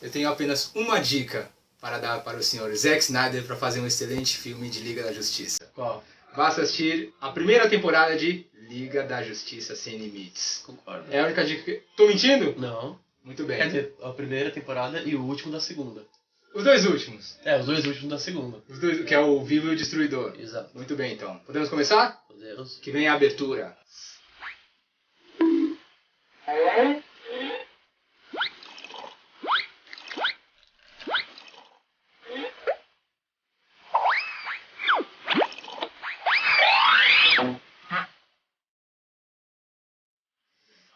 eu tenho apenas uma dica para dar para o senhor Zack Snyder para fazer um excelente filme de Liga da Justiça. Qual? Basta assistir a primeira temporada de Liga da Justiça Sem Limites. Concordo. É a única dica que... Tô mentindo? Não. Muito bem. Quer dizer, a primeira temporada e o último da segunda. Os dois últimos. Os dois últimos da segunda. Os dois, que é o Vivo e o Destruidor. Exato. Muito bem, então. Podemos começar? Podemos. Que vem a abertura.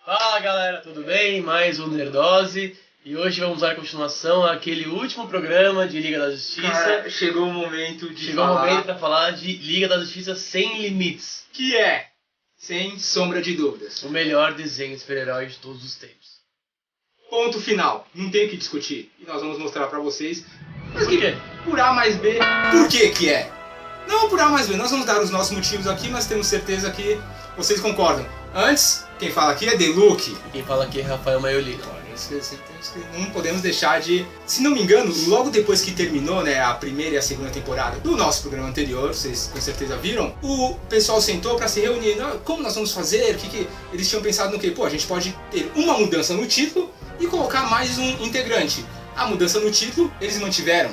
Fala galera, tudo bem? Mais um Nerdose. E hoje vamos dar continuação àquele último programa de Liga da Justiça. Cara, chegou o momento de Chegou o momento para falar de Liga da Justiça Sem Limites. Que é, sem sombra de dúvidas, O melhor desenho de super-herói de todos os tempos. ponto final. Não tem o que discutir. E nós vamos mostrar pra vocês. Mas Por quê? Por A mais B. Por que é? Não por A mais B. Nós vamos dar os nossos motivos aqui, mas temos certeza que vocês concordam. Antes, quem fala aqui é The Look. E quem fala aqui é Rafael Maiolino. Não podemos deixar de... Se não me engano, logo depois que terminou, né, a primeira e a segunda temporada do nosso programa anterior, vocês com certeza viram, o pessoal sentou para se reunir. Como nós vamos fazer? Eles tinham pensado no quê? Pô, a gente pode ter uma mudança no título e colocar mais um integrante. A mudança no título eles mantiveram.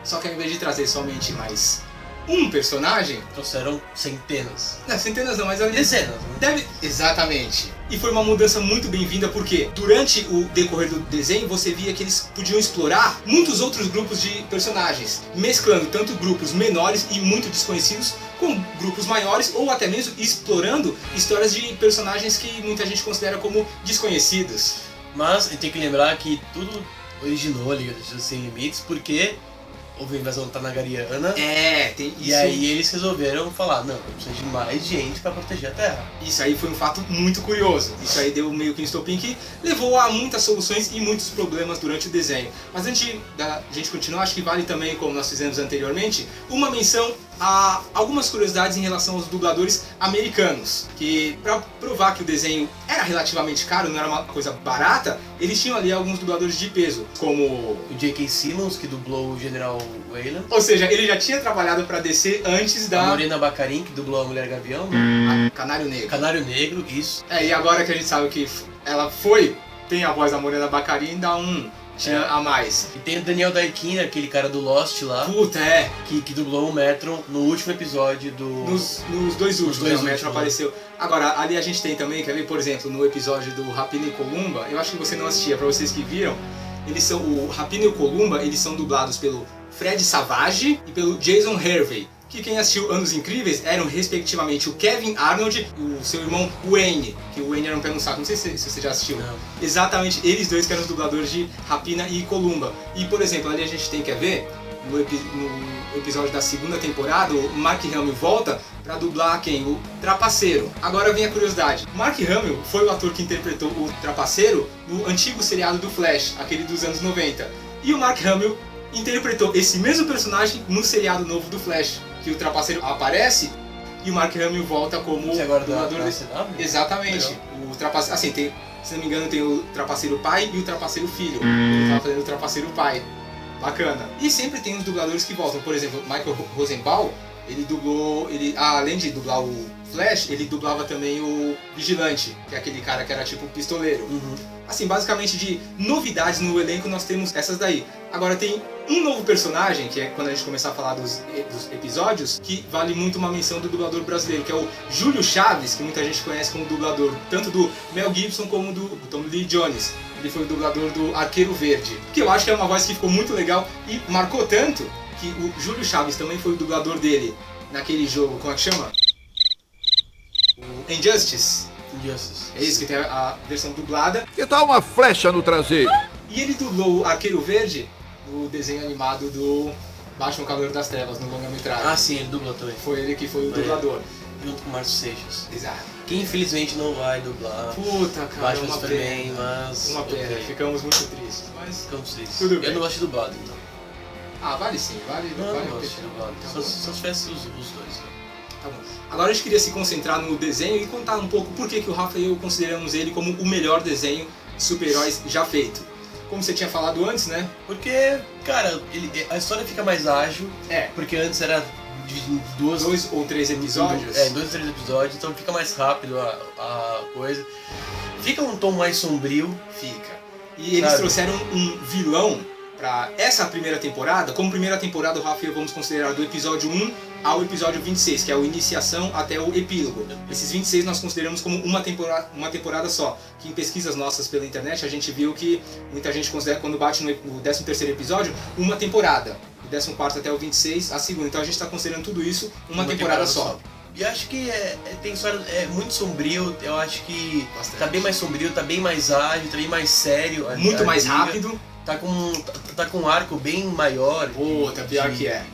Só que ao invés de trazer somente mais um personagem... Trouxeram centenas. Não, centenas não, mas... Dezenas, né? Exatamente. E foi uma mudança muito bem-vinda porque durante o decorrer do desenho você via que eles podiam explorar muitos outros grupos de personagens, mesclando tanto grupos menores e muito desconhecidos com grupos maiores ou até mesmo explorando histórias de personagens que muita gente considera como desconhecidos. Mas tem que lembrar que tudo originou a Liga da Justiça Sem Limites porque houve a invasão tanagariana. Tem isso. E aí eles resolveram falar, não, precisa de mais gente para proteger a Terra. Isso aí foi um fato muito curioso. Isso aí deu meio que um estopim que levou a muitas soluções e muitos problemas durante o desenho. Mas antes da gente continuar, acho que vale também, como nós fizemos anteriormente, uma menção a algumas curiosidades em relação aos dubladores americanos. Que, para provar que o desenho era relativamente caro, não era uma coisa barata, eles tinham ali alguns dubladores de peso, como O J.K. Simmons, que dublou o General Wayland. Ou seja, ele já tinha trabalhado para DC antes da... A Morena Baccarin, que dublou a Mulher Gavião. Canário Negro. Canário Negro, isso. E agora que a gente sabe que ela tem a voz da Morena Baccarin, dá um tchan a mais. E tem o Daniel Daikina, aquele cara do Lost lá. Puta, Que dublou o Metron no último episódio do... Nos dois últimos, dois o Metro últimos, apareceu. Agora, ali a gente tem também, quer ver, por exemplo, no episódio do Rapina e Columba, eu acho que você não assistia, pra vocês que viram, o Rapina e o Columba, eles são dublados pelo Fred Savage e pelo Jason Hervey, que quem assistiu Anos Incríveis eram respectivamente o Kevin Arnold e o seu irmão Wayne, que o Wayne era um pé no saco, não sei se você já assistiu. Não. Exatamente, eles dois que eram os dubladores de Rapina e Columba. E, por exemplo, ali a gente tem, quer ver, no episódio da segunda temporada, o Mark Hamill volta pra dublar quem? O Trapaceiro. Agora vem a curiosidade. Mark Hamill foi o ator que interpretou o Trapaceiro no antigo seriado do Flash, aquele dos anos 90. E o Mark Hamill interpretou esse mesmo personagem no seriado novo do Flash, que o Trapaceiro aparece e o Mark Hamill volta como agora dublador da desse... CW? Exatamente. O Trapaceiro, assim, se não me engano, tem o Trapaceiro pai e o Trapaceiro filho. Ele tava fazendo o Trapaceiro pai. Bacana. E sempre tem os dubladores que voltam. Por exemplo, Michael Rosenbaum, ele dublou... além de dublar o Flash, ele dublava também o Vigilante, que é aquele cara que era tipo pistoleiro. Assim, basicamente de novidades no elenco nós temos essas daí. Agora tem um novo personagem, que é quando a gente começar a falar dos episódios, que vale muito uma menção do dublador brasileiro, que é o Júlio Chaves, que muita gente conhece como dublador, tanto do Mel Gibson como do Tom Lee Jones. Ele foi o dublador do Arqueiro Verde, que eu acho que é uma voz que ficou muito legal e marcou tanto que o Júlio Chaves também foi o dublador dele naquele jogo, como é que chama? O Injustice. É isso, que tem a versão dublada. Que tal uma flecha no traseiro? E ele dublou o Arqueiro Verde no desenho animado do Batman Cavaleiro das Trevas, no longa-metragem. Ah, sim, ele dublou também. Foi ele que foi o dublador. Junto com o Márcio Seixas. Exato. Que infelizmente não vai dublar Puta, cara, Batman uma Superman, pena. mas... Uma pena, ok. ficamos muito tristes. Mas Ficamos tristes. Tudo bem. Eu não gosto de dublado, então. vale sim, vale Não, eu vale não a gosto de pena. dublado. Tá Só bom. se tivesse os dois. Né? Tá bom. Agora a gente queria se concentrar no desenho e contar um pouco por que o Rafa e eu consideramos ele como o melhor desenho de super-heróis já feito. como você tinha falado antes, né? Porque, cara, a história fica mais ágil, porque antes era dividido em dois ou três episódios. Em 2 ou 3 episódios, então fica mais rápido a coisa. Fica um tom mais sombrio. Fica. E eles trouxeram um vilão pra essa primeira temporada. Como primeira temporada, o Rafa, vamos considerar do episódio 1 ao episódio 26, que é o iniciação até o epílogo. Esses 26 nós consideramos como uma temporada só. Que em pesquisas nossas pela internet a gente viu que muita gente considera, quando bate no 13º episódio, uma temporada. Do 14º até o 26, a segunda. Então a gente está considerando tudo isso uma temporada só. E acho que tem história, é muito sombrio, eu acho que tá bem mais sombrio, tá bem mais ágil, tá bem mais sério. Muito mais rápido. Tá com um arco bem maior. Puta, pior que é.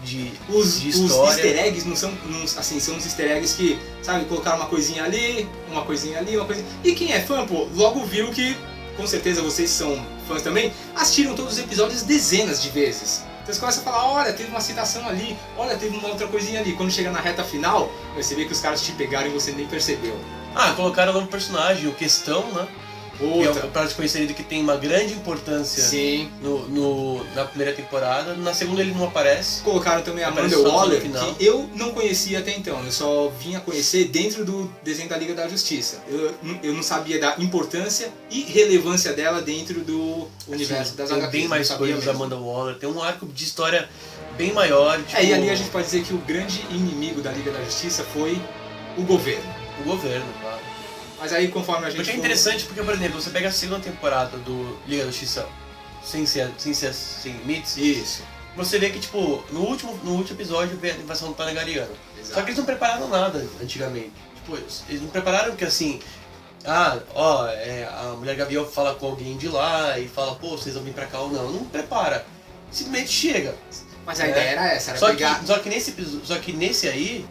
Os easter eggs não são assim, são uns easter eggs que, sabe, colocaram uma coisinha ali, uma coisinha ali, uma coisinha. E quem é fã, pô, logo viu que, com certeza vocês são fãs também, assistiram todos os episódios dezenas de vezes. Então você começa a falar, olha, teve uma citação ali, olha, teve uma outra coisinha ali. Quando chega na reta final, você vê que os caras te pegaram e você nem percebeu. Colocaram um novo personagem, o Questão, né? Que é um personagem conhecido que tem uma grande importância. Sim. Na primeira temporada. Na segunda ele não aparece. Colocaram também a Amanda Waller, que eu não conhecia até então. Eu só vim a conhecer dentro do desenho da Liga da Justiça. Eu não sabia da importância e relevância dela dentro do universo das HQs. Tem bem mais coisas da Amanda Waller. Tem um arco de história bem maior. Tipo... e ali a gente pode dizer que o grande inimigo da Liga da Justiça foi o governo. O governo, claro. Mas aí, conforme a gente... Porque é interessante, porque, por exemplo, você pega a segunda temporada do Liga da Justiça Sem Limites. Isso. Você vê que, tipo, no último episódio veio a invasão planetariana. Só que eles não prepararam nada antigamente. Tipo, eles não prepararam que, assim... a Mulher Gavião fala com alguém de lá e fala, pô, vocês vão vir pra cá ou não. Não prepara. Simplesmente chega. Mas a ideia era essa, era pegar... Só que nesse aí,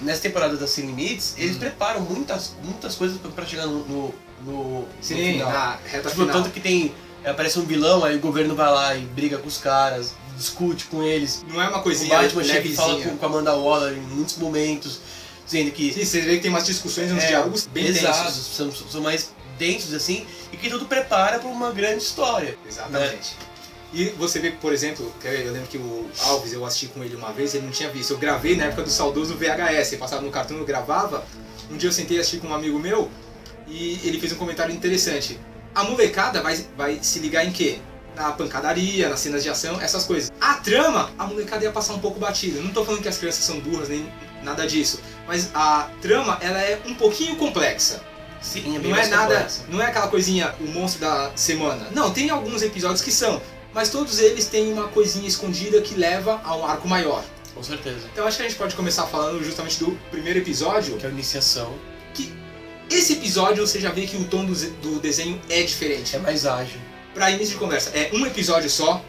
nessa temporada da Sem Limites, eles preparam muitas coisas pra chegar no final. Na reta final. Tanto que aparece um vilão, aí o governo vai lá e briga com os caras, discute com eles. Não é uma coisinha O Batman chega e fala com a Amanda Waller em muitos momentos, dizendo que... Sim, você vê que tem umas discussões, uns diálogos bem densos. São mais densos, assim, e que tudo prepara pra uma grande história. Exatamente. Né? E você vê, por exemplo, eu lembro que o Alves, eu assisti com ele uma vez, ele não tinha visto. Eu gravei na época do saudoso VHS, passava no cartão, eu gravava. Um dia eu sentei e assisti com um amigo meu e ele fez um comentário interessante. A molecada vai se ligar em quê? Na pancadaria, nas cenas de ação, essas coisas. A trama, a molecada ia passar um pouco batida. Não tô falando que as crianças são burras, nem nada disso. Mas a trama, ela é um pouquinho complexa. Sim, não é nada, complexa. Não é aquela coisinha, o monstro da semana. Não, tem alguns episódios que são. Mas todos eles têm uma coisinha escondida que leva a um arco maior. Com certeza. Então acho que a gente pode começar falando justamente do primeiro episódio. Que é a iniciação. Que esse episódio você já vê que o tom do desenho é diferente. É mais ágil. Para início de conversa, é um episódio só.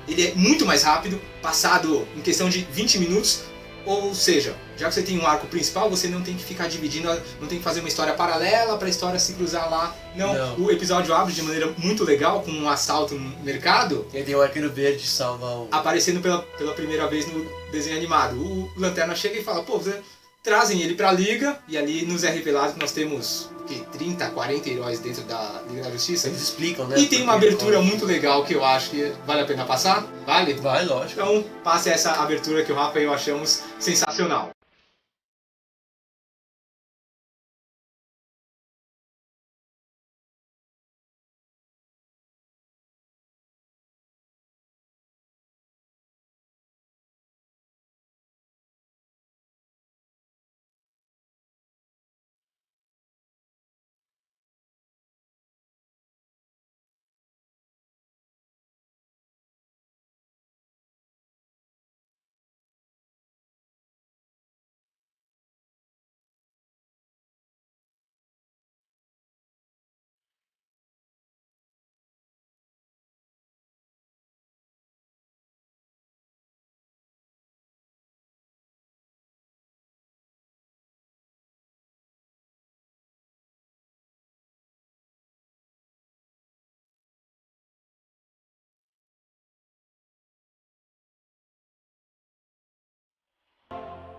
Ele é muito mais rápido, passado em questão de 20 minutos. Ou seja, já que você tem um arco principal, você não tem que ficar dividindo, não tem que fazer uma história paralela para a história se cruzar lá. Não, o episódio abre de maneira muito legal, com um assalto no mercado. E aí tem o Arqueiro Verde salva o... Aparecendo pela primeira vez no desenho animado. O Lanterna chega e fala, pô, trazem ele pra Liga, e ali nos é revelado que nós temos 30, 40 heróis dentro da Liga da Justiça. Eles explicam, né? E tem uma abertura muito legal que eu acho que vale a pena passar. Vale? Vai, lógico. Então, passe essa abertura que o Rafa e eu achamos sensacional.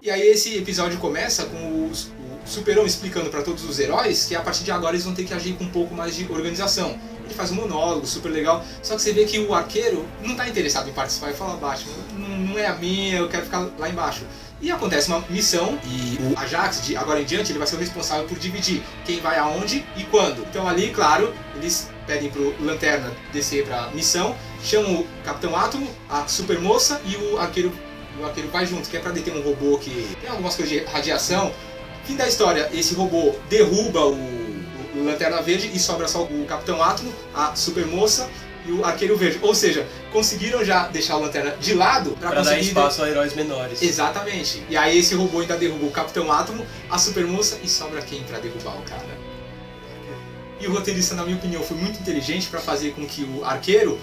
E aí esse episódio começa com o Super-Homem explicando para todos os heróis que a partir de agora eles vão ter que agir com um pouco mais de organização. Ele faz um monólogo super legal, só que você vê que o arqueiro não tá interessado em participar e fala, Batman, não é a minha, eu quero ficar lá embaixo. E acontece uma missão e o Ajax, de agora em diante, ele vai ser o responsável por dividir quem vai aonde e quando. Então ali, claro, eles pedem pro Lanterna descer pra missão, chamam o Capitão Átomo, a Supermoça e o arqueiro vai junto, que é pra deter um robô que tem algumas coisas de radiação. Fim da história, esse robô derruba o Lanterna Verde e sobra só o Capitão Átomo, a Supermoça e o Arqueiro Verde. Ou seja, conseguiram já deixar o Lanterna de lado pra dar conseguir espaço a heróis menores. Exatamente. E aí esse robô ainda derruba o Capitão Átomo, a Supermoça e sobra quem pra derrubar o cara? E o roteirista, na minha opinião, foi muito inteligente pra fazer com que o arqueiro,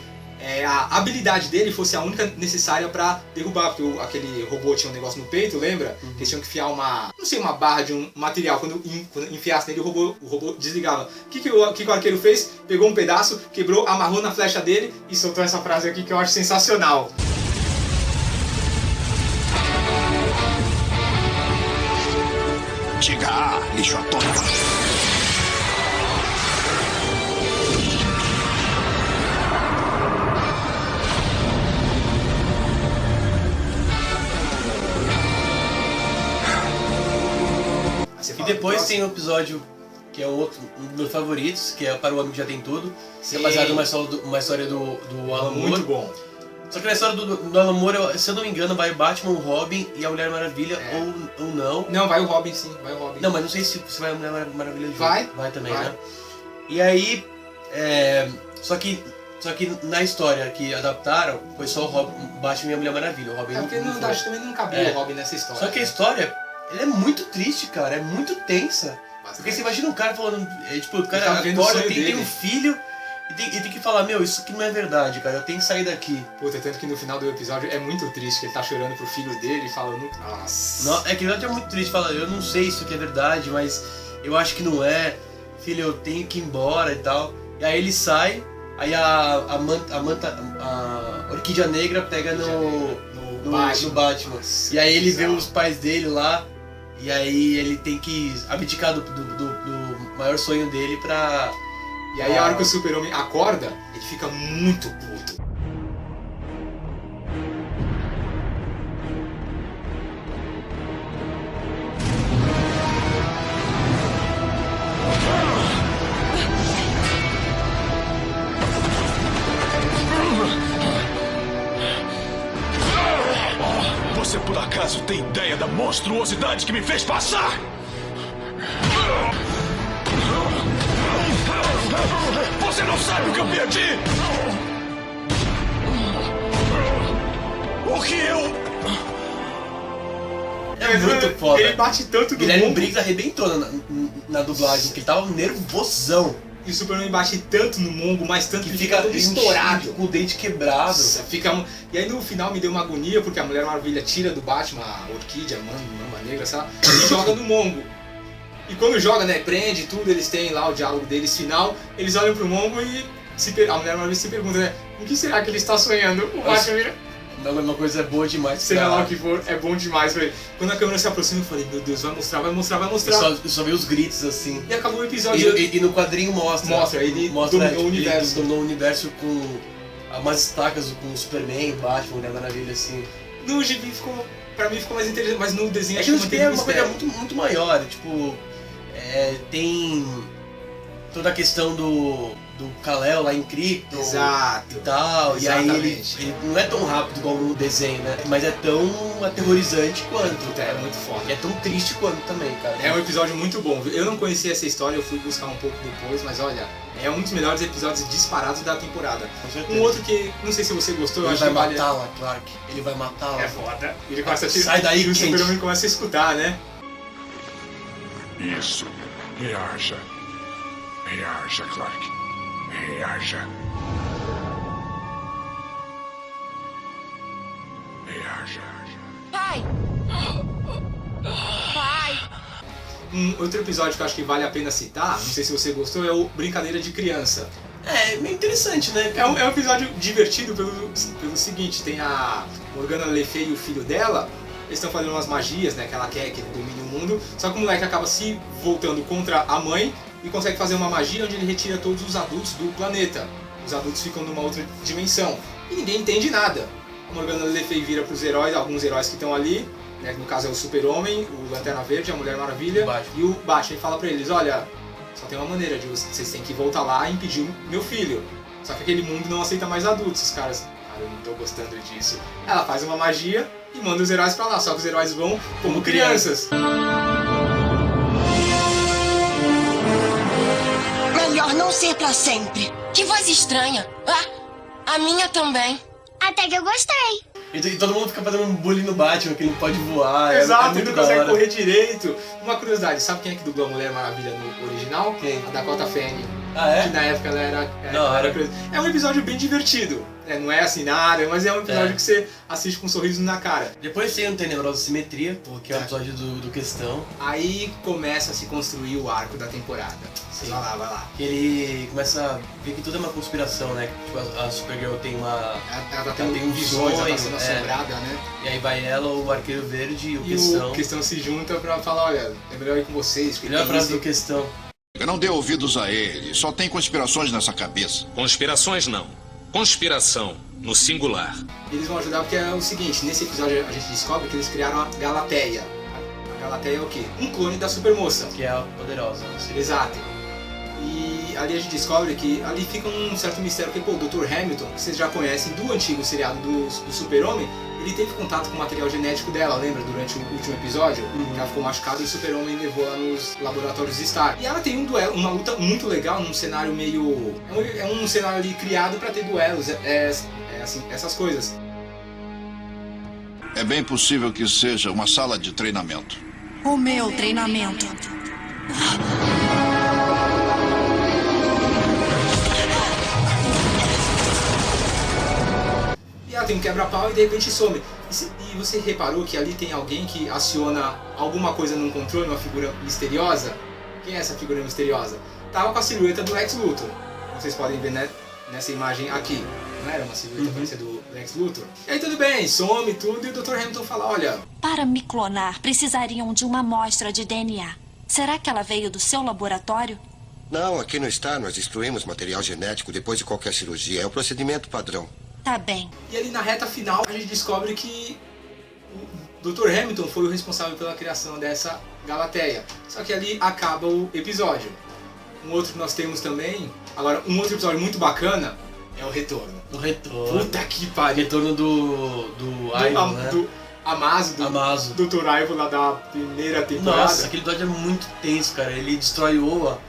a habilidade dele fosse a única necessária pra derrubar, porque aquele robô tinha um negócio no peito, lembra? Que eles tinham que enfiar uma barra de um material. Quando enfiasse nele, o robô desligava. O que o arqueiro fez? Pegou um pedaço, quebrou, amarrou na flecha dele e soltou essa frase aqui que eu acho sensacional. Diga, lixo atômico. E depois tem um episódio que é um dos meus favoritos, que é Para o Homem que Já Tem Tudo. Que é baseado numa história do Alan Moore. Muito bom. Só que na história do Alan Moore, se eu não me engano, vai o Batman, o Robin e a Mulher Maravilha, ou não. Não, vai o Robin sim, vai o Robin. Não, mas não sei se vai a Mulher Maravilha junto. Vai também, vai. Né? E aí, só que na história que adaptaram, foi só o Batman e a Mulher Maravilha. O Robin porque acho que também não cabia o Robin nessa história. Só que a história, ela é muito triste, cara, é muito tensa. Porque você imagina um cara falando, o cara acorda, tem um filho e tem que falar, meu, isso aqui não é verdade, cara, eu tenho que sair daqui. Puta, tanto que no final do episódio é muito triste, que ele tá chorando pro filho dele e falando, nossa. Não, é que ele é muito triste, fala, eu não sei se isso aqui é verdade, mas eu acho que não é, filho, eu tenho que ir embora e tal. E aí ele sai, aí a Orquídea Negra pega no Batman. Nossa, e aí ele vê os pais dele lá, e aí ele tem que abdicar do maior sonho dele pra... E aí a hora que o Super-Homem acorda, ele fica muito puto. Você por acaso tem ideia da monstruosidade que me fez passar? Você não sabe o que eu perdi? O que eu... É muito foda. Ele bate tanto no Guilherme mundo. Briggs arrebentou na dublagem, porque ele tava nervosão. E o Superman bate tanto no Mongo, mas tanto Que que fica todo estourado. com o dente quebrado. Nossa, E aí no final me deu uma agonia, porque a Mulher Maravilha tira do Batman a Orquídea, a Mamba Negra, sei lá, e joga no Mongo. E quando joga, né, prende tudo, eles têm lá o diálogo deles final, eles olham pro Mongo e a Mulher Maravilha se pergunta, né, o que será que ele está sonhando? O Batman vira... Não, uma coisa boa demais. Seja lá o que for, é bom demais. Quando a câmera se aproxima, eu falei, meu Deus, vai mostrar. Eu só vi os gritos assim. E acabou o episódio. E no quadrinho mostra. Ele mostra dominou o universo. Ele dominou o universo com umas estacas com o Superman, Batman, Mulher Maravilha, assim. No gibi pra mim ficou mais interessante, mas no desenho É que no gibi é uma coisa muito, muito maior. Tipo, tem toda a questão do Kal-El lá em Krypton. Exato. E tal. Exatamente. E aí ele não é tão rápido igual no desenho, né? Mas é tão aterrorizante quanto. É muito foda. E é tão triste quanto também, cara. É um episódio muito bom. Eu não conhecia essa história, eu fui buscar um pouco depois, mas olha, é um dos melhores episódios disparados da temporada. Um outro que, não sei se você gostou, eu Ele acho vai que matá-la, Clark. Ele vai matá-la. É foda. Ele começa a tirar. Sai daí, e o Kent. Superman começa a escutar, né? Isso. Reaja. Reaja, Clark. Reaja. Reaja. Pai! Pai! Um outro episódio que eu acho que vale a pena citar, não sei se você gostou, é o Brincadeira de Criança. É meio interessante, né? É um episódio divertido pelo seguinte, tem a Morgana Le Fay e o filho dela, eles estão fazendo umas magias, né, que ela quer que ele domine o mundo, só que o moleque acaba se voltando contra a mãe e consegue fazer uma magia onde ele retira todos os adultos do planeta. Os adultos ficam numa outra dimensão. E ninguém entende nada. A Morgana Le Fay vira pros heróis, alguns heróis que estão ali, né, no caso é o Super-Homem, o Lanterna Verde, a Mulher Maravilha e o Batman. Ele fala pra eles, olha, só tem uma maneira, de vocês têm que voltar lá e impedir o meu filho. Só que aquele mundo não aceita mais adultos. Os caras, cara, eu não tô gostando disso. Ela faz uma magia e manda os heróis pra lá, só que os heróis vão como crianças. Melhor não ser pra sempre. Que voz estranha. Ah, a minha também. Até que eu gostei. E todo mundo fica fazendo um bullying no Batman, que ele não pode voar. Exato, é ele não consegue correr direito. Uma curiosidade, sabe quem é que dublou a Mulher Maravilha no original? Quem? A Dakota Fanning. Ah, é? Que na época ela era Não, É um episódio bem divertido. Não é assim nada, mas é um episódio que você assiste com um sorriso na cara. Depois tem o Tenebrosa Simetria, porque é o episódio do Questão. Aí começa a se construir o arco da temporada. Sim. Vai lá. Que ele começa a ver que tudo é uma conspiração, né? Tipo, a Supergirl tem uma... Ela tá tendo visões, ela tá sendo sonho, assombrada, né? E aí vai ela, o Arqueiro Verde e o E Questão. o Questão se junta pra falar, olha, é melhor ir com vocês. porque Melhor tem frase isso. do Questão. Eu não dei ouvidos a ele, só tem conspirações nessa cabeça. Conspirações não. Conspiração, no singular. Eles vão ajudar porque é o seguinte, nesse episódio a gente descobre que eles criaram a Galateia. A Galateia é o quê? Um clone da Supermoça. Que é a poderosa. Exato. E ali a gente descobre que ali fica um certo mistério, porque pô, o Dr. Hamilton, que vocês já conhecem do antigo seriado do Super-Homem, ele teve contato com o material genético dela, lembra? Durante o último episódio, que ela ficou machucada e o Super-Homem levou ela nos laboratórios Stark. E ela tem um duelo, uma luta muito legal num cenário meio... É um cenário ali criado pra ter duelos, assim, essas coisas. É bem possível que seja uma sala de treinamento. O meu treinamento. E ela tem um quebra-pau e de repente some. E você reparou que ali tem alguém que aciona alguma coisa num controle, uma figura misteriosa? Quem é essa figura misteriosa? Tava com a silhueta do Lex Luthor. Vocês podem ver, né, nessa imagem aqui. Não era uma silhueta parecida do Lex Luthor? E aí tudo bem, some tudo e o Dr. Hamilton fala, olha... Para me clonar, precisariam de uma amostra de DNA. Será que ela veio do seu laboratório? Não, aqui não está. Nós destruímos material genético depois de qualquer cirurgia. É o procedimento padrão. Tá bem. E ali na reta final a gente descobre que o Dr. Hamilton foi o responsável pela criação dessa Galateia. Só que ali acaba o episódio. Um outro que nós temos também... Agora, um outro episódio muito bacana é o Retorno. O Retorno. Puta que pariu. Retorno do Ivo, né? Do Amazo. Dr. Ivo lá da primeira temporada. Nossa, aquele episódio é muito tenso, cara. Ele destrói Oa.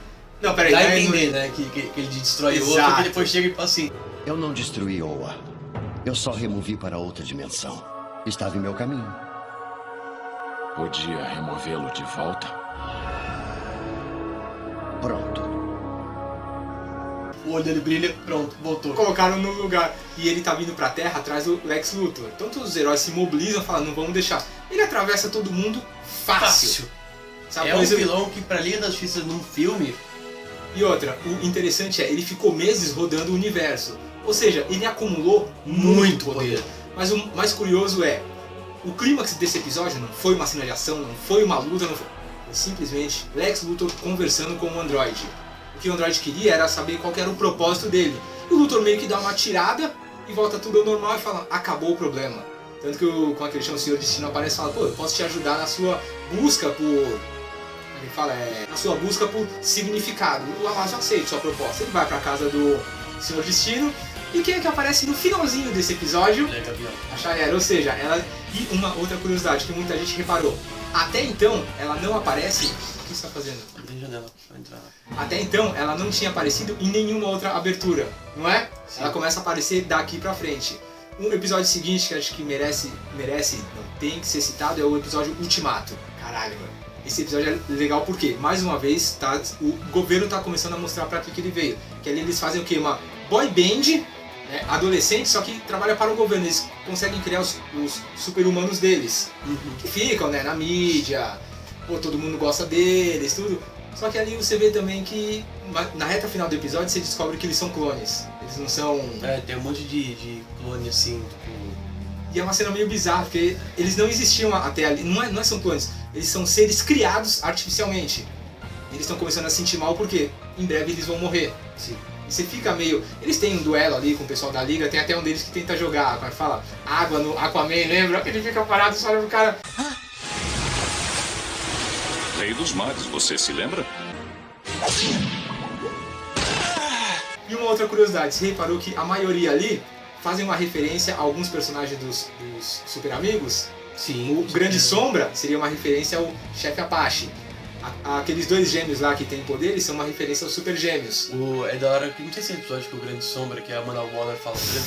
Não, peraí. Dá a entender, né? Que ele destrói Oa, Exato. porque depois chega e fala assim... Eu não destruí Oa. Eu só removi para outra dimensão. Estava em meu caminho. Podia removê-lo de volta? Pronto. O olho dele brilha, pronto, voltou. Colocaram no lugar. E ele tá vindo pra Terra atrás do Lex Luthor. Então todos os heróis se mobilizam e falam, não vamos deixar. Ele atravessa todo mundo fácil. Sabe, É um vilão que pra Liga da Justiça num filme... E outra, o interessante é, ele ficou meses rodando o universo. Ou seja, ele acumulou muito poder. Mas o mais curioso é, o clímax desse episódio não foi uma cena de ação, não foi uma luta, não foi... Foi simplesmente Lex Luthor conversando com o androide. O que o androide queria era saber qual que era o propósito dele. E o Luthor meio que dá uma tirada e volta tudo ao normal e fala, acabou o problema. Tanto que como é que ele chama, o Senhor Destino aparece e fala, pô, eu posso te ajudar na sua busca por... Ele fala, na sua busca por significado. O Amazo aceita sua proposta. Ele vai pra casa do Senhor Destino. E quem é que aparece no finalzinho desse episódio? A Shayera, ou seja, ela... E uma outra curiosidade que muita gente reparou. Até então, ela não aparece... O que você tá fazendo? Tem janela pra entrar. Até então, ela não tinha aparecido em nenhuma outra abertura, não é? Sim. Ela começa a aparecer daqui pra frente. Um episódio seguinte que acho que merece, não, tem que ser citado, é o episódio Ultimato. Caralho, mano. Esse episódio é legal porque, mais uma vez, o governo tá começando a mostrar pra que ele veio. Que ali eles fazem o quê? Uma boy band, né, adolescente, só que trabalha para o governo. Eles conseguem criar os super-humanos deles. Que ficam, né, na mídia, pô, todo mundo gosta deles, tudo. Só que ali você vê também que, na reta final do episódio, você descobre que eles são clones. Eles não são... Tem um monte de clone assim, tipo... E é uma cena meio bizarra, porque eles não existiam até ali. Não são clones, eles são seres criados artificialmente. eles estão começando a se sentir mal porque em breve eles vão morrer. Sim. E você fica meio... Eles têm um duelo ali com o pessoal da Liga, tem até um deles que tenta jogar, como fala, água no Aquaman, lembra? Ele fica parado e só olha pro cara... Rei dos mares, você se lembra? E uma outra curiosidade, você reparou que a maioria ali fazem uma referência a alguns personagens dos Super Amigos? Sim. O Grande Sombra seria uma referência ao Chefe Apache. Aqueles dois gêmeos lá que têm poderes são uma referência aos Super Gêmeos. É da hora que não sei se é episódio que o Grande Sombra, que a Amanda Waller fala dele.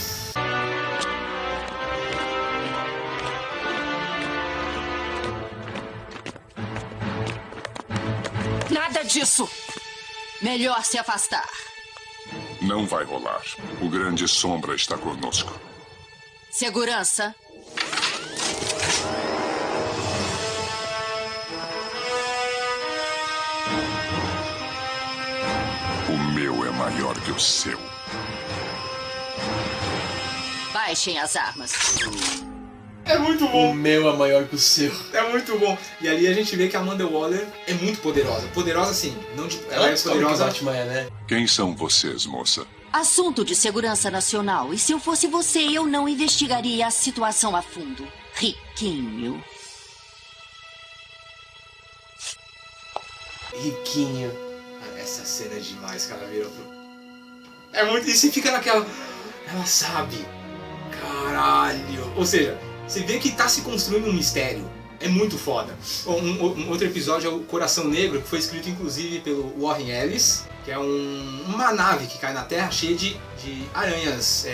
Nada disso! Melhor se afastar. Não vai rolar. O Grande Sombra está conosco. Segurança. O meu é maior que o seu. Baixem as armas. É muito bom. O meu é maior que o seu. É muito bom. E ali a gente vê que a Amanda Waller é muito poderosa. Poderosa assim, não de... Ela é poderosa. Batman é, né? Quem são vocês, moça? Assunto de segurança nacional. E se eu fosse você, eu não investigaria a situação a fundo. Riquinho. Riquinho. Essa cena é demais, cara. Virou pro... É muito... E você fica naquela... Ela sabe. Caralho. Ou seja, você vê que tá se construindo um mistério. É muito foda. Um outro episódio é o Coração Negro, que foi escrito inclusive pelo Warren Ellis, que é uma nave que cai na Terra cheia de aranhas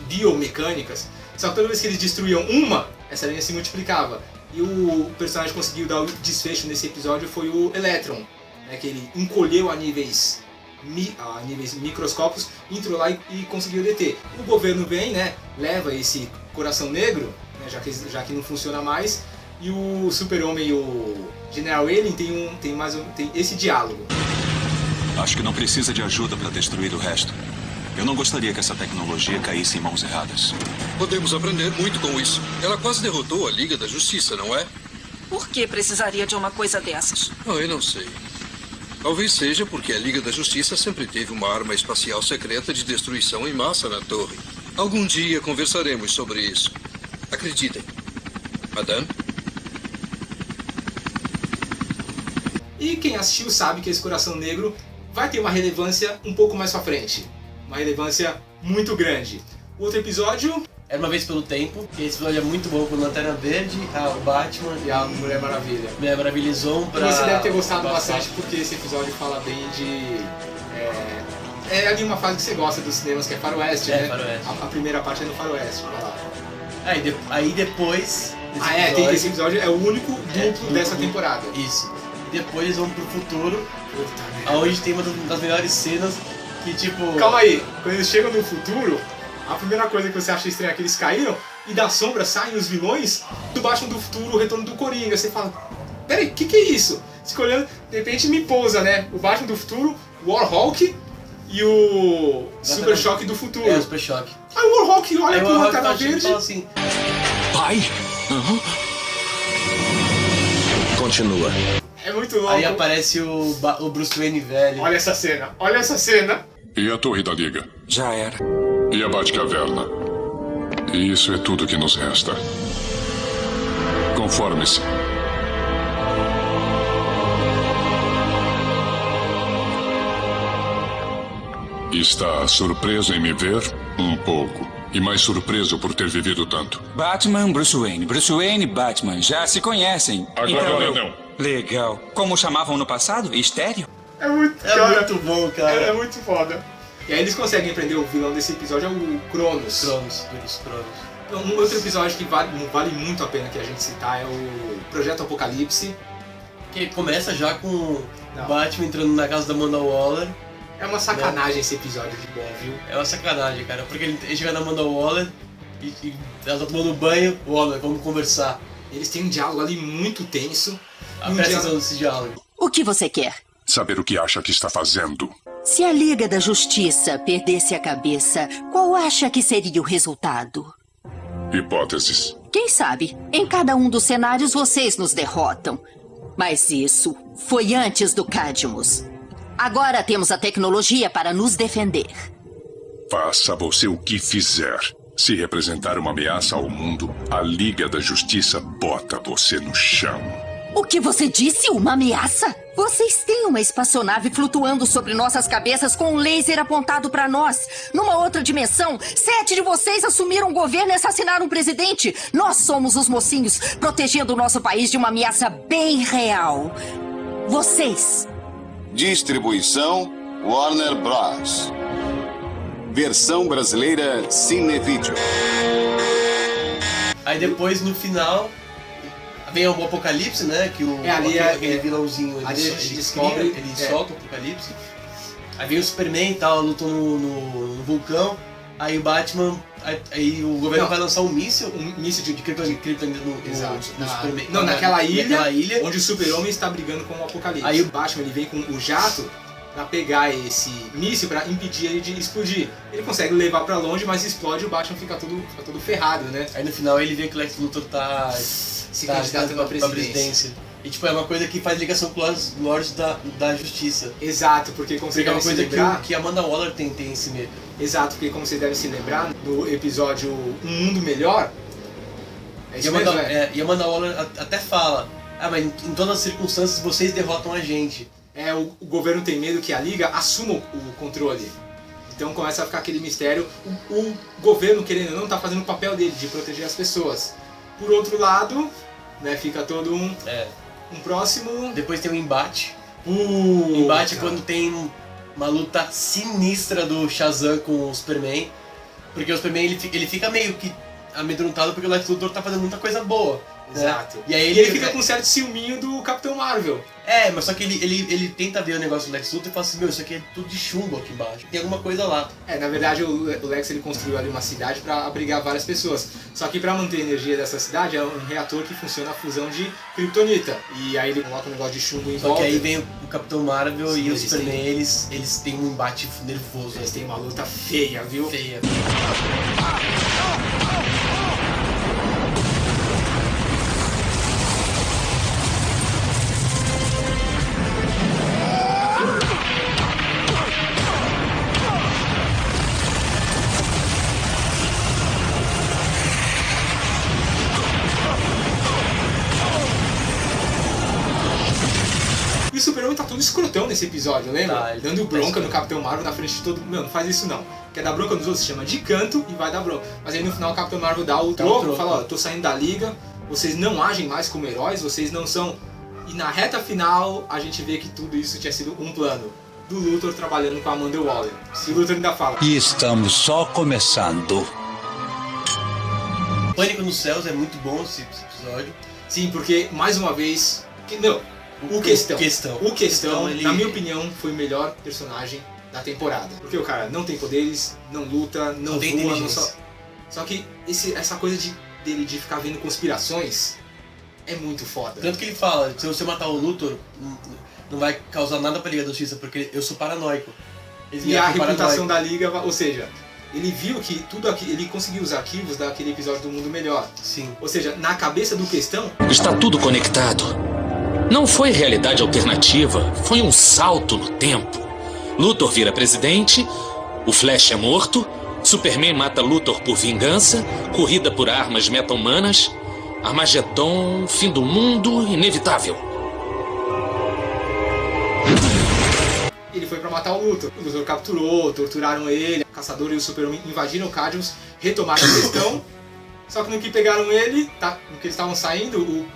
biomecânicas. Só que toda vez que eles destruíam uma, essa aranha se multiplicava. E o personagem que conseguiu dar o desfecho nesse episódio foi o Electron, né, que ele encolheu a níveis microscópicos, entrou lá e conseguiu deter. O governo vem, né, leva esse Coração Negro, né, já que não funciona mais, e o Super-Homem e o General Alien tem esse diálogo. Acho que não precisa de ajuda para destruir o resto. Eu não gostaria que essa tecnologia caísse em mãos erradas. Podemos aprender muito com isso. Ela quase derrotou a Liga da Justiça, não é? Por que precisaria de uma coisa dessas? Eu não sei. Talvez seja porque a Liga da Justiça sempre teve uma arma espacial secreta de destruição em massa na torre. Algum dia conversaremos sobre isso. Acreditem. Madame? E quem assistiu sabe que esse Coração Negro vai ter uma relevância um pouco mais pra frente. Uma relevância muito grande. O outro episódio... Era Uma Vez Pelo Tempo, que esse episódio é muito bom com o Lanterna Verde, o Batman e a Mulher Maravilha. Mulher Maravilha pra... E você deve ter gostado bastante porque esse episódio fala bem de... É ali uma fase que você gosta dos cinemas, que é faroeste, né? Faroeste. A primeira parte é no faroeste. Vai lá. Aí depois... Tem esse episódio, é o único duplo dessa temporada. Isso. E depois eles vão pro futuro, onde tem uma das melhores cenas que tipo... Calma aí, quando eles chegam no futuro, a primeira coisa que você acha estranha é que eles caíram e da sombra saem os vilões do Batman do Futuro, o Retorno do Coringa. Você fala, peraí, o que é isso? Você fica olhando, de repente me pousa, né? O Batman do Futuro, o Warhawk e o Super Choque do Futuro. O Super Choque. Aí o Warhawk olha pro Lanterna Verde e fala assim... Pai? Continua. É muito louco. Aí aparece o Bruce Wayne velho. Olha essa cena. E a Torre da Liga? Já era. E a Batcaverna? E isso é tudo que nos resta. Conforme-se. Está surpreso em me ver? Um pouco. E mais surpreso por ter vivido tanto. Batman, Bruce Wayne, Batman. Já se conhecem. Agora então não. Legal. Como chamavam no passado? Estéreo? É muito bom, cara. É muito foda. E aí eles conseguem prender o vilão desse episódio, é o Cronos. Cronos. Um outro episódio que vale muito a pena que a gente citar é o Projeto Apocalipse. Que começa já com o Batman entrando na casa da Amanda Waller. É uma sacanagem esse episódio de bom, viu? É uma sacanagem, cara, porque ele chega na Amanda Waller e ela tá tomando banho. Waller, vamos conversar. Eles têm um diálogo ali muito tenso. Presta atenção nesse diálogo. O que você quer? Saber o que acha que está fazendo. Se a Liga da Justiça perdesse a cabeça, qual acha que seria o resultado? Hipóteses. Quem sabe? Em cada um dos cenários vocês nos derrotam. Mas isso foi antes do Cadmus. Agora temos a tecnologia para nos defender. Faça você o que fizer. Se representar uma ameaça ao mundo, a Liga da Justiça bota você no chão. O que você disse? Uma ameaça? Vocês têm uma espaçonave flutuando sobre nossas cabeças com um laser apontado para nós. Numa outra dimensão, 7 de vocês assumiram o governo e assassinaram o presidente. Nós somos os mocinhos, protegendo o nosso país de uma ameaça bem real. Vocês. Distribuição Warner Bros. Versão brasileira Cinevídeo. Aí depois, no final, vem o Apocalipse, né? Que aquele vilãozinho, ele solta o Apocalipse. Aí vem o Superman e tal, lutam no vulcão. Aí o Batman, aí o governo vai lançar um míssil de criptonita no Superman. Não, naquela ilha onde o Super-Homem está brigando com o Apocalipse. Aí o Batman ele vem com o jato pra pegar esse míssil pra impedir ele de explodir. Ele consegue levar pra longe, mas explode e o Batman fica todo ferrado, né? Aí no final ele vê que o Lex Luthor tá se candidatando à presidência. E tipo, é uma coisa que faz ligação com os Lords da Justiça. Exato, porque como você deve se lembrar... que a Amanda Waller tem esse medo. Exato, porque como você deve se lembrar, no episódio Um Mundo Melhor... É isso mesmo, e a Amanda Waller até fala, mas em todas as circunstâncias vocês derrotam a gente. O governo tem medo que a Liga assuma o controle. Então começa a ficar aquele mistério. O governo, querendo ou não, tá fazendo o papel dele de proteger as pessoas. Por outro lado, né, fica todo um próximo... Depois tem um embate. Embate cara. Quando tem uma luta sinistra do Shazam com o Superman. Porque o Superman ele fica meio que amedrontado porque o Lex Luthor tá fazendo muita coisa boa. Exato. Né? E aí ele fica com um certo ciúminho do Capitão Marvel. Mas só que ele tenta ver o negócio do Lex Luthor e fala assim, isso aqui é tudo de chumbo aqui embaixo. Tem alguma coisa lá. Na verdade o Lex ele construiu ali uma cidade pra abrigar várias pessoas. Só que pra manter a energia dessa cidade é um reator que funciona a fusão de kryptonita. E aí ele coloca um negócio de chumbo em volta. Só que aí vem o Capitão Marvel e o Superman, eles têm um embate nervoso. Eles têm uma luta feia, viu? Feia. E o Super-Homem tá todo escrotão nesse episódio, lembra? Dando bronca no Capitão Marvel na frente de todo mundo. Não faz isso não. Quer dar bronca nos outros, se chama de canto e vai dar bronca. Mas aí no final o Capitão Marvel dá o troco, fala, tô saindo da Liga, vocês não agem mais como heróis, vocês não são... E na reta final a gente vê que tudo isso tinha sido um plano do Luthor trabalhando com a Amanda Waller. E o Luthor ainda fala... E estamos só começando. Pânico nos Céus é muito bom esse episódio. Sim, porque mais uma vez... O Questão, na minha opinião, foi o melhor personagem da temporada. Porque o cara não tem poderes, não luta, não voa, não só... Só que essa coisa dele de ficar vendo conspirações é muito foda. Tanto que ele fala, se você matar o Luthor, não vai causar nada pra Liga da Justiça, porque eu sou paranoico. E a reputação da Liga, ou seja... Ele viu que tudo aqui, ele conseguiu os arquivos daquele episódio do Mundo Melhor. Sim. Ou seja, na cabeça do Questão... Está tudo conectado. Não foi realidade alternativa, foi um salto no tempo. Luthor vira presidente, o Flash é morto, Superman mata Luthor por vingança, corrida por armas meta-humanas, Armagedon, fim do mundo, inevitável. Ele foi pra matar o Luthor. O Luthor capturou, torturaram ele, o Caçador e o Super-Homem invadiram o Cadmus, retomaram a Questão, só que no que pegaram ele, no que eles estavam saindo, o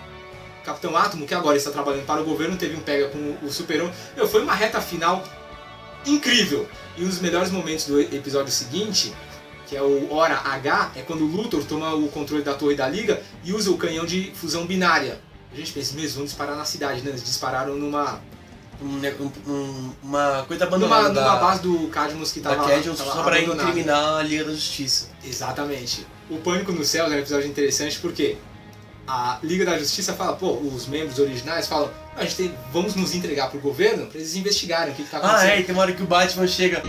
Capitão Átomo, que agora está trabalhando para o governo, teve um pega com o Super-Homem. Foi uma reta final incrível. E um dos melhores momentos do episódio seguinte, que é o Hora H, é quando o Luthor toma o controle da Torre da Liga e usa o canhão de fusão binária. A gente pensa, mesmo, vão disparar na cidade, né? Eles dispararam numa coisa abandonada. Numa base do Cadmus que estava só para incriminar a Liga da Justiça. Exatamente. O Pânico nos Céus é um episódio interessante porque a Liga da Justiça fala, os membros originais falam, vamos nos entregar pro governo pra eles investigarem o que tá acontecendo. Tem uma hora que o Batman chega.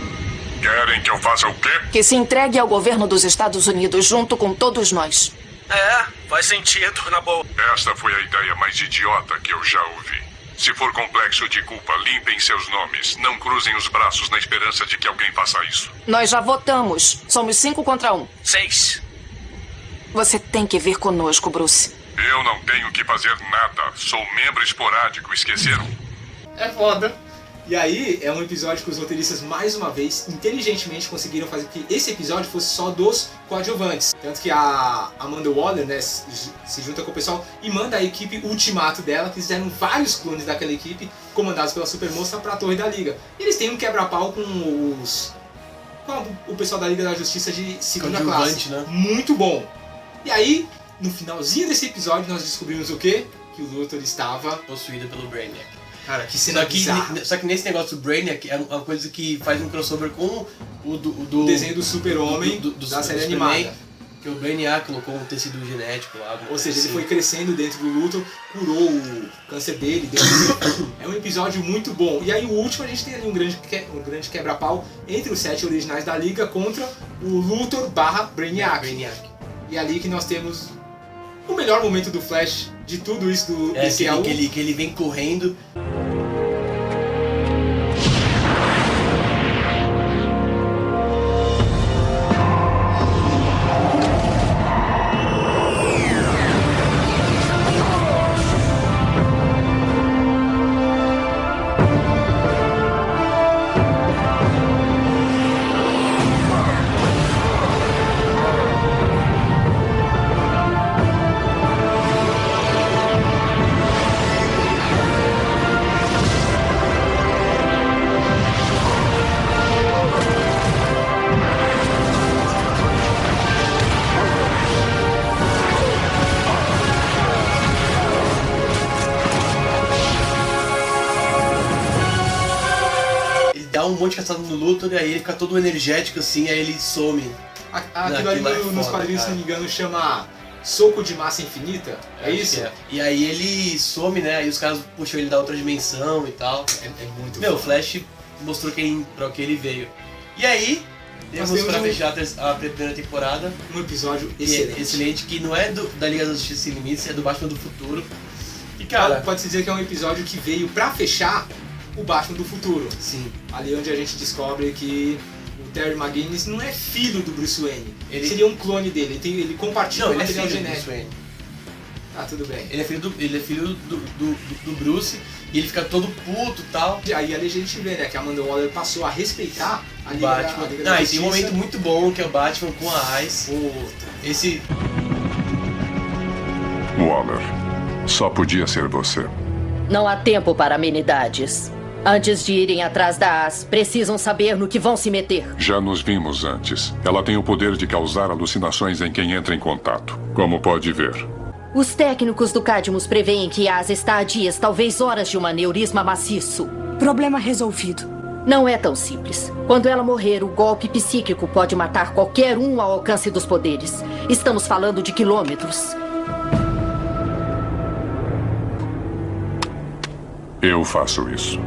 Querem que eu faça o quê? Que se entregue ao governo dos Estados Unidos junto com todos nós. Faz sentido, na boa. Esta foi a ideia mais idiota que eu já ouvi. Se for complexo de culpa, limpem seus nomes. Não cruzem os braços na esperança de que alguém faça isso. Nós já votamos. Somos 5 contra 1. 6. Você tem que vir conosco, Bruce. Eu não tenho que fazer nada. Sou membro esporádico, esqueceram? É foda. E aí, é um episódio que os roteiristas, mais uma vez, inteligentemente conseguiram fazer que esse episódio fosse só dos coadjuvantes. Tanto que a Amanda Waller, né, se junta com o pessoal e manda a equipe Ultimato dela, que fizeram vários clones daquela equipe, comandados pela Supermoça, pra Torre da Liga. E eles têm um quebra-pau com o pessoal da Liga da Justiça de segunda classe. Né? Muito bom. E aí, no finalzinho desse episódio, nós descobrimos o quê? Que o Luthor estava possuído pelo Brainiac. Cara, que cena bizarra. Só que nesse negócio do Brainiac é uma coisa que faz um crossover com o desenho do Super-Homem da série animada. Que o Brainiac colocou um tecido genético lá. Ou seja, ele foi crescendo dentro do Luthor, curou o câncer dele. É um episódio muito bom. E aí o último a gente tem ali um grande quebra-pau entre os 7 originais da Liga contra o Luthor / Brainiac. E é ali que nós temos o melhor momento do Flash de tudo isso desse álbum. Que ele vem correndo. Um monte de caçada no Luthor e aí ele fica todo energético assim, aí ele some. Aquilo ali nos quadrinhos, se não me engano, chama Soco de Massa Infinita, é isso? É. E aí ele some, né? Aí os caras puxam ele da outra dimensão e tal. É muito o Flash mostrou pra que ele veio. E aí, temos pra fechar a primeira temporada um episódio excelente que não é da Liga da Justiça Sem Limites, é do Batman do Futuro. E cara, pode-se dizer que é um episódio que veio pra fechar o Batman do Futuro. Sim. Ali onde a gente descobre que o Terry McGinnis não é filho do Bruce Wayne. Ele seria um clone dele. Ele compartilha o material genético. Ah, tudo bem. Ele é filho do Bruce e ele fica todo puto e tal. E aí a gente vê, né, que a Amanda Waller passou a respeitar a Liga Batman. E tem um momento muito bom que é o Batman com a Ice. Esse... Waller, só podia ser você. Não há tempo para amenidades. Antes de irem atrás da As, precisam saber no que vão se meter. Já nos vimos antes. Ela tem o poder de causar alucinações em quem entra em contato. Como pode ver. Os técnicos do Cadmus preveem que As está a dias, talvez horas de um aneurisma maciço. Problema resolvido. Não é tão simples. Quando ela morrer, o golpe psíquico pode matar qualquer um ao alcance dos poderes. Estamos falando de quilômetros. Eu faço isso.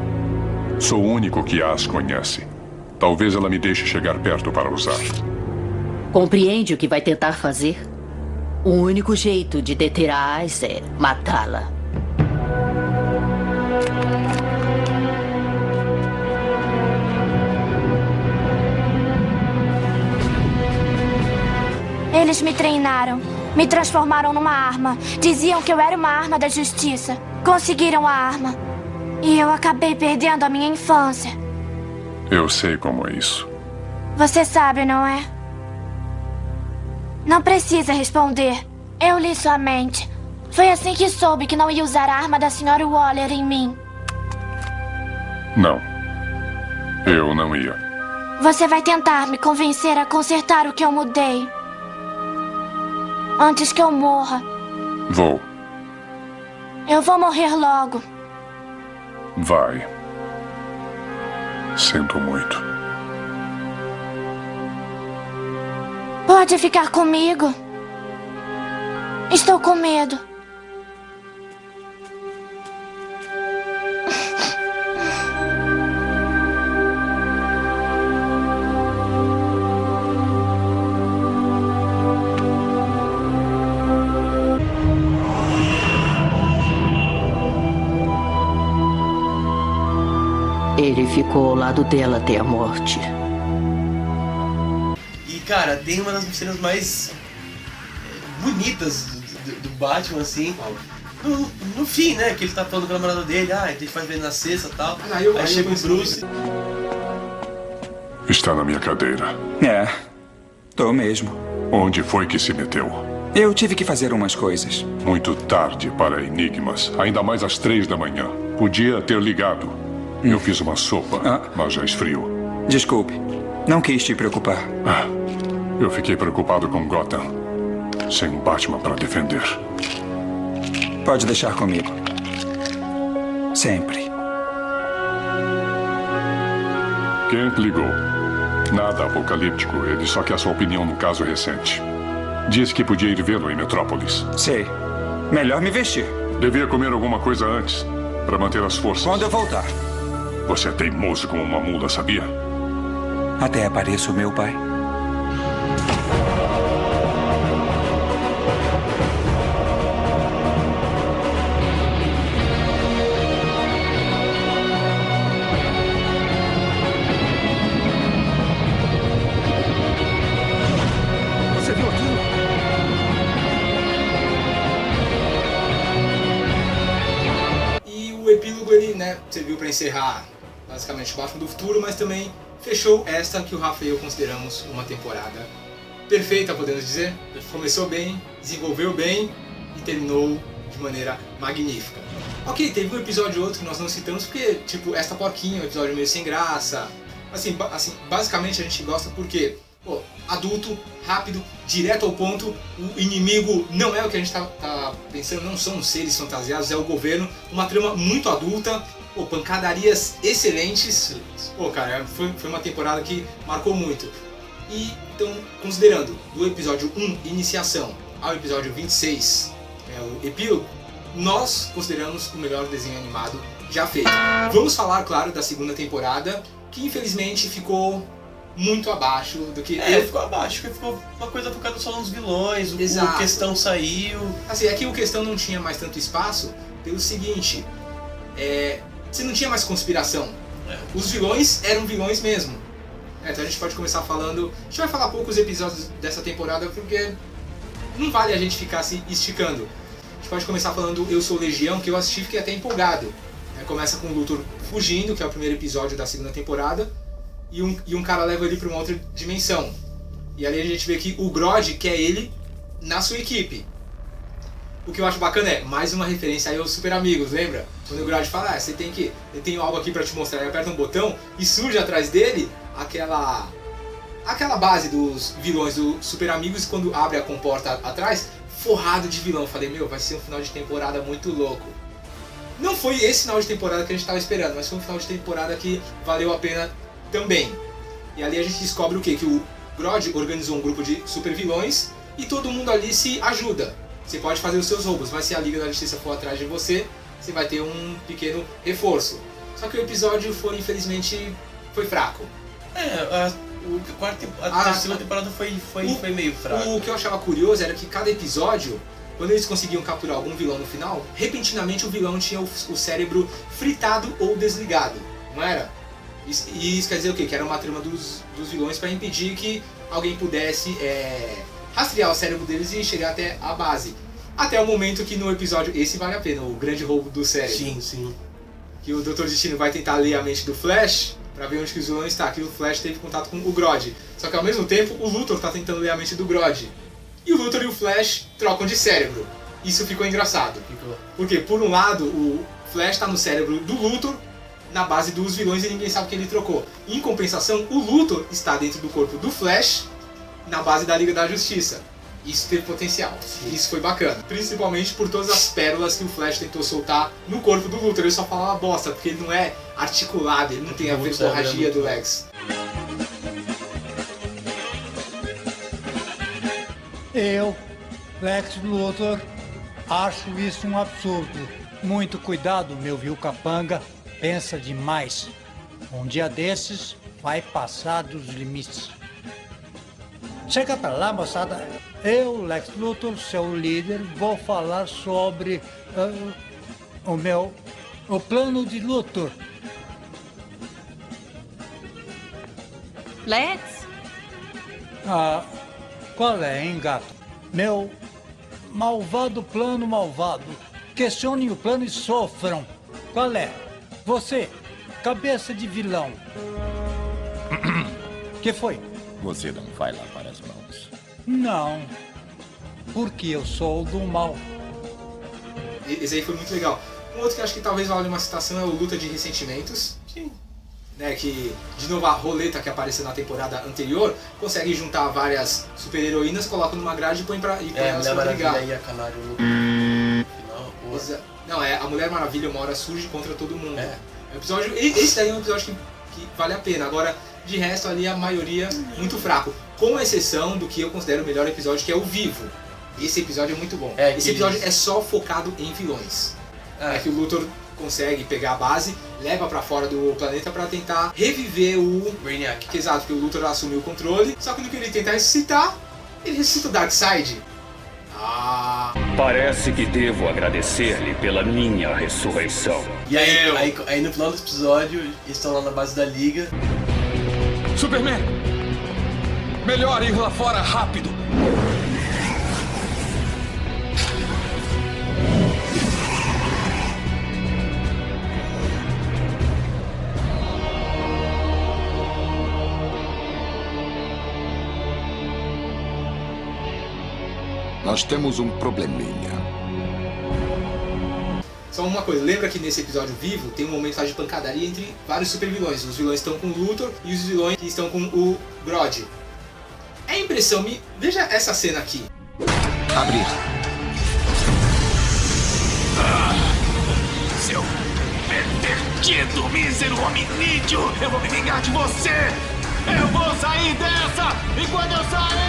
Sou o único que As conhece. Talvez ela me deixe chegar perto para usar. Compreende o que vai tentar fazer? O único jeito de deter a As é matá-la. Eles me treinaram. Me transformaram numa arma. Diziam que eu era uma arma da justiça. Conseguiram a arma. E eu acabei perdendo a minha infância. Eu sei como é isso. Você sabe, não é? Não precisa responder. Eu li sua mente. Foi assim que soube que não ia usar a arma da Sra. Waller em mim. Não. Eu não ia. Você vai tentar me convencer a consertar o que eu mudei. Antes que eu morra. Vou. Eu vou morrer logo. Vai. Sinto muito. Pode ficar comigo. Estou com medo. Ele ficou ao lado dela até a morte. E, cara, tem uma das cenas mais bonitas do Batman, assim. No fim, né? Que ele tá falando com a namorada dele, a gente faz ver na sexta e tal. Aí chega o Bruce. Está na minha cadeira. É, tô mesmo. Onde foi que se meteu? Eu tive que fazer umas coisas. Muito tarde para enigmas, ainda mais às 3 da manhã. Podia ter ligado. Eu fiz uma sopa, mas já esfriou. Desculpe, não quis te preocupar. Eu fiquei preocupado com Gotham. Sem um Batman para defender. Pode deixar comigo. Sempre. Kent ligou. Nada apocalíptico, ele só quer sua opinião no caso recente. Disse que podia ir vê-lo em Metrópolis. Sei. Melhor me vestir. Devia comer alguma coisa antes, para manter as forças. Quando eu voltar. Você é teimoso como uma mula, sabia? Até pareço meu pai. Serviu para encerrar basicamente o Batman do Futuro, mas também fechou esta que o Rafa e eu consideramos uma temporada perfeita, podemos dizer. Começou bem, desenvolveu bem e terminou de maneira magnífica. Ok, teve um episódio ou outro que nós não citamos porque, tipo, esta porquinha, um episódio meio sem graça. Assim, basicamente a gente gosta porque, pô, adulto, rápido, direto ao ponto, o inimigo não é o que a gente tá pensando, não são seres fantasiados, é o governo, uma trama muito adulta, pô, pancadarias excelentes. Pô, cara, foi uma temporada que marcou muito. E, então, considerando do episódio 1, Iniciação, ao episódio 26, o epílogo, nós consideramos o melhor desenho animado já feito. Vamos falar, claro, da segunda temporada, que infelizmente ficou muito abaixo do que... ficou abaixo, porque ficou uma coisa focada só nos vilões, o Questão saiu... Assim, é que o Questão não tinha mais tanto espaço pelo seguinte, você não tinha mais conspiração. Os vilões eram vilões mesmo. Então a gente pode começar falando... A gente vai falar poucos episódios dessa temporada porque não vale a gente ficar se esticando. A gente pode começar falando Eu Sou Legião, que eu assisti e fiquei até empolgado. Começa com o Luthor fugindo, que é o primeiro episódio da segunda temporada, e um cara leva ele para uma outra dimensão. E ali a gente vê que o Grodd quer ele na sua equipe. O que eu acho bacana é, mais uma referência aí aos Super Amigos, lembra? Quando o Grodd fala, eu tenho algo aqui para te mostrar, ele aperta um botão e surge atrás dele aquela base dos vilões do Super Amigos, e quando abre a comporta atrás, forrado de vilão. Eu falei, vai ser um final de temporada muito louco. Não foi esse final de temporada que a gente estava esperando, mas foi um final de temporada que valeu a pena também. E ali a gente descobre o quê? Que o Grodd organizou um grupo de super vilões e todo mundo ali se ajuda. Você pode fazer os seus roubos, mas se a Liga da Justiça for atrás de você, você vai ter um pequeno reforço. Só que o episódio infelizmente, foi fraco. A terceira temporada foi meio fraca. O que eu achava curioso era que cada episódio, quando eles conseguiam capturar algum vilão no final, repentinamente o vilão tinha o cérebro fritado ou desligado, não era? E isso quer dizer o quê? Que era uma trama dos vilões para impedir que alguém pudesse rastrear o cérebro deles e chegar até a base. Até o momento que no episódio, esse vale a pena, o grande roubo do cérebro. Sim. Que o Dr. Destino vai tentar ler a mente do Flash para ver onde que o vilão está, que o Flash teve contato com o Grodd. Só que ao mesmo tempo o Luthor está tentando ler a mente do Grodd. E o Luthor e o Flash trocam de cérebro. Isso ficou engraçado. Porque, por um lado, o Flash está no cérebro do Luthor, na base dos vilões, e ninguém sabe que ele trocou. Em compensação, o Luthor está dentro do corpo do Flash, na base da Liga da Justiça. Isso teve potencial. Isso foi bacana. Principalmente por todas as pérolas que o Flash tentou soltar no corpo do Luthor. Ele só falava bosta, porque ele não é articulado, ele não tem a verborragia do Lex. Eu, Lex Luthor, acho isso um absurdo. Muito cuidado, meu viu capanga, pensa demais. Um dia desses vai passar dos limites. Chega pra lá, moçada. Eu, Lex Luthor, seu líder, vou falar sobre o plano de Luthor. Lex? Qual é, hein, gato? Meu malvado plano malvado. Questionem o plano e sofram. Qual é? Você, cabeça de vilão. Que foi? Você não vai lavar as mãos. Não. Porque eu sou do mal. Esse aí foi muito legal. Um outro que acho que talvez valha uma citação é o Luta de Ressentimentos. Sim. Né, que, de novo, a Roleta que apareceu na temporada anterior consegue juntar várias super-heroínas, coloca numa grade e põe elas pra brigar. E a Canário no final. Não, a Mulher Maravilha uma hora surge contra todo mundo. Episódio, esse daí é um episódio que vale a pena. Agora, de resto, ali a maioria muito fraco. Com exceção do que eu considero o melhor episódio, que é o Vivo. Esse episódio é muito bom. Esse episódio é só focado em vilões. É que o Luthor consegue pegar a base, leva pra fora do planeta pra tentar reviver o Brainiac. Exato, que o Luthor assumiu o controle, só que no que ele tenta ressuscitar, ele ressuscita o Darkseid. Parece que devo agradecer-lhe pela minha ressurreição. E aí no final do episódio, eles estão lá na base da Liga. Superman! Melhor ir lá fora rápido! Nós temos um probleminha. Só uma coisa, lembra que nesse episódio Vivo tem um momento lá de pancadaria entre vários super vilões. Os vilões estão com o Luthor e os vilões que estão com o Grodd. É impressão minha. Veja essa cena aqui. Abrir. Seu pervertido, mísero hominídeo! Eu vou me vingar de você! Eu vou sair dessa! E quando eu sair...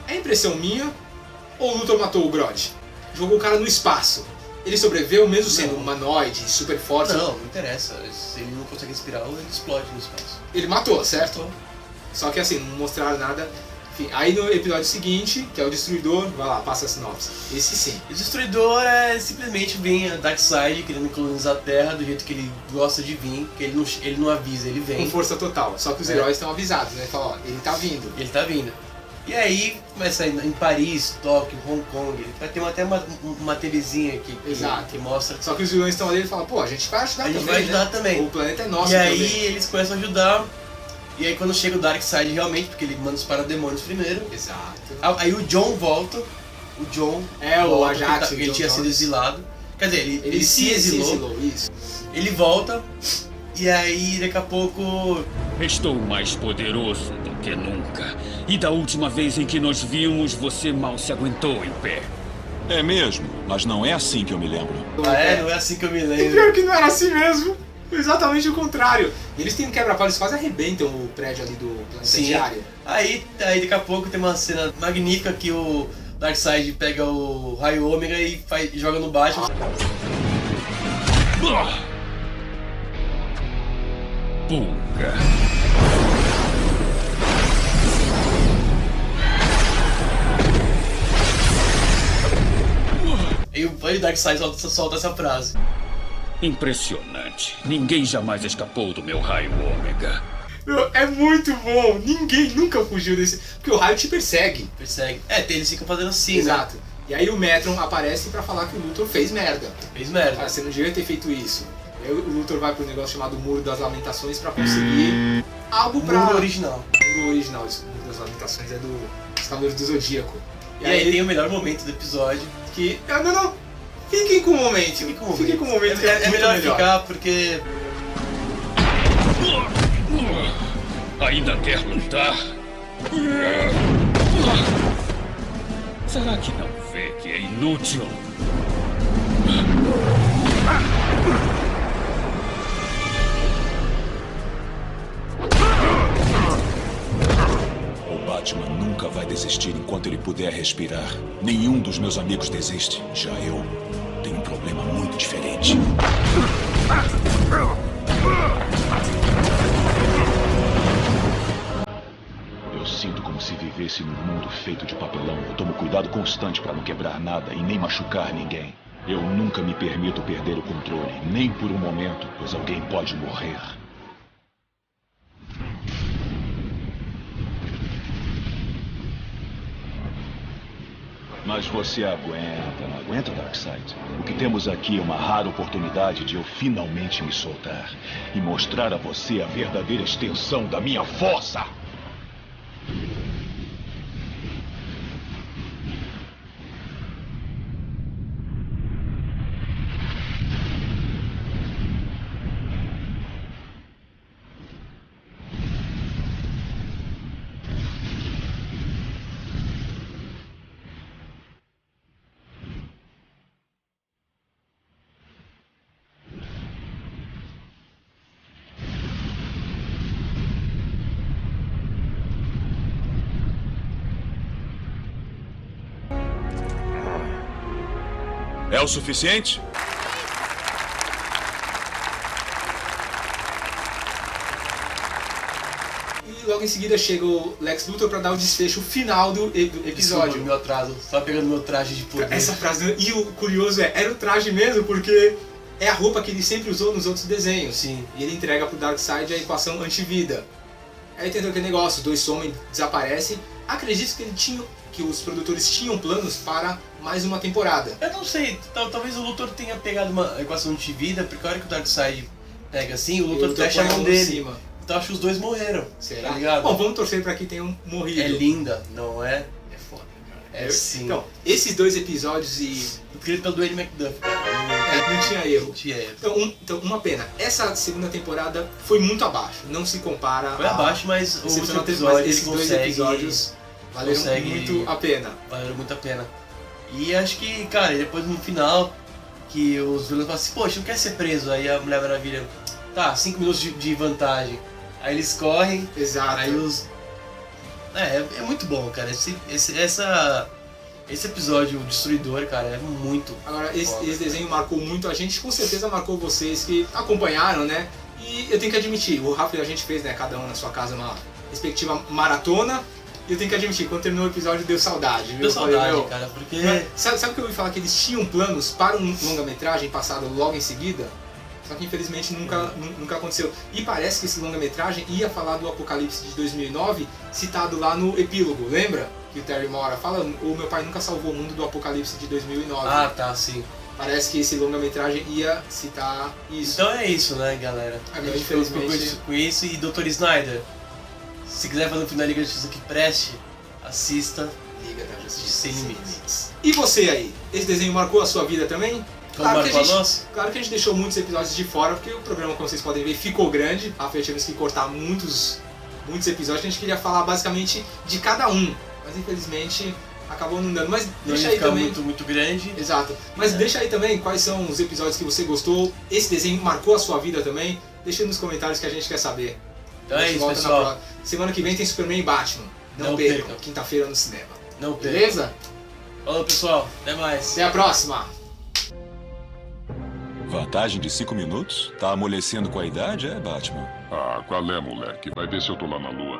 É impressão minha ou o Luthor matou o Grodd? Jogou o cara no espaço. Ele sobreviveu mesmo sendo humanoide, super forte? Não interessa. Se ele não consegue respirar, ele explode no espaço. Ele matou, certo? Só que assim, não mostraram nada. Enfim, aí no episódio seguinte, que é o Destruidor, vai lá, passa a sinopse. Esse sim. O Destruidor simplesmente vem a Darkseid querendo colonizar a Terra do jeito que ele gosta de vir, que ele não avisa, ele vem. Com força total. Só que os heróis estão avisados, né? Falam, ó, ele tá vindo. Ele tá vindo. E aí começa em Paris, Tóquio, Hong Kong, vai ter até uma TVzinha que mostra. Só que os vilões estão ali e falam, pô, a gente vai ajudar também. A gente vai ajudar também. O planeta é nosso também. E aí eles começam a ajudar. E aí quando chega o Darkseid realmente, porque ele manda os parademônios primeiro. Exato. Aí o John volta. O John o Ajax, ele tinha sido exilado. Quer dizer, ele se exilou. Isso. Ele volta. E aí daqui a pouco... Estou mais poderoso do que nunca. E da última vez em que nos vimos, você mal se aguentou em pé. É mesmo, mas não é assim que eu me lembro. Não é assim que eu me lembro. E pior que não era assim mesmo. Exatamente o contrário. E eles têm um quebra-pau, eles quase arrebentam o prédio ali do planeta diário. Aí daqui a pouco tem uma cena magnífica que o Darkseid pega o raio ômega e joga no Batman. Pulga. E o Darkseid solta essa frase. Impressionante. Ninguém jamais escapou do meu raio ômega. É muito bom. Ninguém nunca fugiu desse... Porque o raio te persegue. Eles ficam fazendo assim, Exato. Né? E aí o Metron aparece pra falar que o Luthor fez merda. Cara, você não devia ter feito isso. Aí o Luthor vai pro negócio chamado Muro das Lamentações pra conseguir algo pra... Muro original. Muro original. Isso, Muro das Lamentações é dos Cavaleiros do Zodíaco. E aí tem o melhor momento do episódio. Que... Não. Fiquem com o momento. Fiquem com o momento. É melhor ficar porque... Ainda quer lutar? Será que não vê que é inútil? O Batman nunca vai desistir enquanto ele puder respirar. Nenhum dos meus amigos desiste. Já eu tenho um problema muito diferente. Eu sinto como se vivesse num mundo feito de papelão. Eu tomo cuidado constante para não quebrar nada e nem machucar ninguém. Eu nunca me permito perder o controle, nem por um momento, pois alguém pode morrer. Mas você aguenta, não aguenta, Darkseid? O que temos aqui é uma rara oportunidade de eu finalmente me soltar e mostrar a você a verdadeira extensão da minha força! É o suficiente? E logo em seguida chega o Lex Luthor pra dar o desfecho final do episódio. Desculpa, meu atraso. Só pegando meu traje de poder. Essa frase... E o curioso era o traje mesmo, porque é a roupa que ele sempre usou nos outros desenhos. Sim. E ele entrega pro Darkseid a equação antivida. Aí tem aquele negócio, os dois somem, desaparecem. Acredito que os produtores tinham planos para mais uma temporada. Eu não sei, talvez o Luthor tenha pegado uma equação antivida, porque a hora que o Darkseid pega assim, o Luthor fecha a mão dele. Então acho que os dois morreram. Será? Tá ligado? Bom, vamos torcer para que tenham morrido. É linda, não é? É foda, cara. É sim. Então, esses dois episódios escrito pelo Dwayne McDuff, cara. Não tinha erro. Não tinha erro. Então, uma pena. Essa segunda temporada foi muito abaixo. Não se compara. Foi abaixo, mas o último episódio, esses dois episódios valeram muito a pena. Valeram muito a pena. E acho que, cara, depois no final, que os vilões falam assim, poxa, não quer ser preso. Aí a Mulher Maravilha, tá, 5 minutos de vantagem. Aí eles correm. Exato. Aí os... É muito bom, cara. Esse episódio destruidor, cara, é muito. Agora, esse desenho marcou muito a gente, com certeza marcou vocês que acompanharam, né? E eu tenho que admitir, o Rafa e a gente fez, né, cada um na sua casa, uma respectiva maratona. E eu tenho que admitir, quando terminou o episódio deu saudade, viu? Deu saudade, cara, porque... Sabe o que eu ouvi falar? Que eles tinham planos para um longa-metragem passado logo em seguida? Só que infelizmente nunca aconteceu. E parece que esse longa-metragem ia falar do Apocalipse de 2009, citado lá no epílogo, lembra? Que o Terry Moore fala, o meu pai nunca salvou o mundo do Apocalipse de 2009. Ah, tá, sim. Parece que esse longa-metragem ia citar isso. Então é isso, né, galera? Infelizmente... Com isso, e Dr. Snyder, se quiser fazer um filme da Liga da Justiça que preste, assista Liga da Justiça Sem Limites. E você aí? Esse desenho marcou a sua vida também? Claro que a gente deixou muitos episódios de fora, porque o programa, como vocês podem ver, ficou grande. Tivemos que cortar muitos episódios. A gente queria falar basicamente de cada um, mas infelizmente acabou não dando. Mas deixa aí também. Muito grande. Exato. Mas deixa aí também quais são os episódios que você gostou. Esse desenho marcou a sua vida também. Deixa aí nos comentários que a gente quer saber. Então é isso, pessoal. Semana que vem tem Superman e Batman. Não percam. Quinta-feira no cinema. Não percam. Beleza? Falou, pessoal. Até mais. Até a próxima. Vantagem de 5 minutos? Tá amolecendo com a idade, é, Batman? Ah, qual é, moleque? Vai ver se eu tô lá na lua.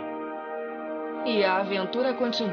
E a aventura continua.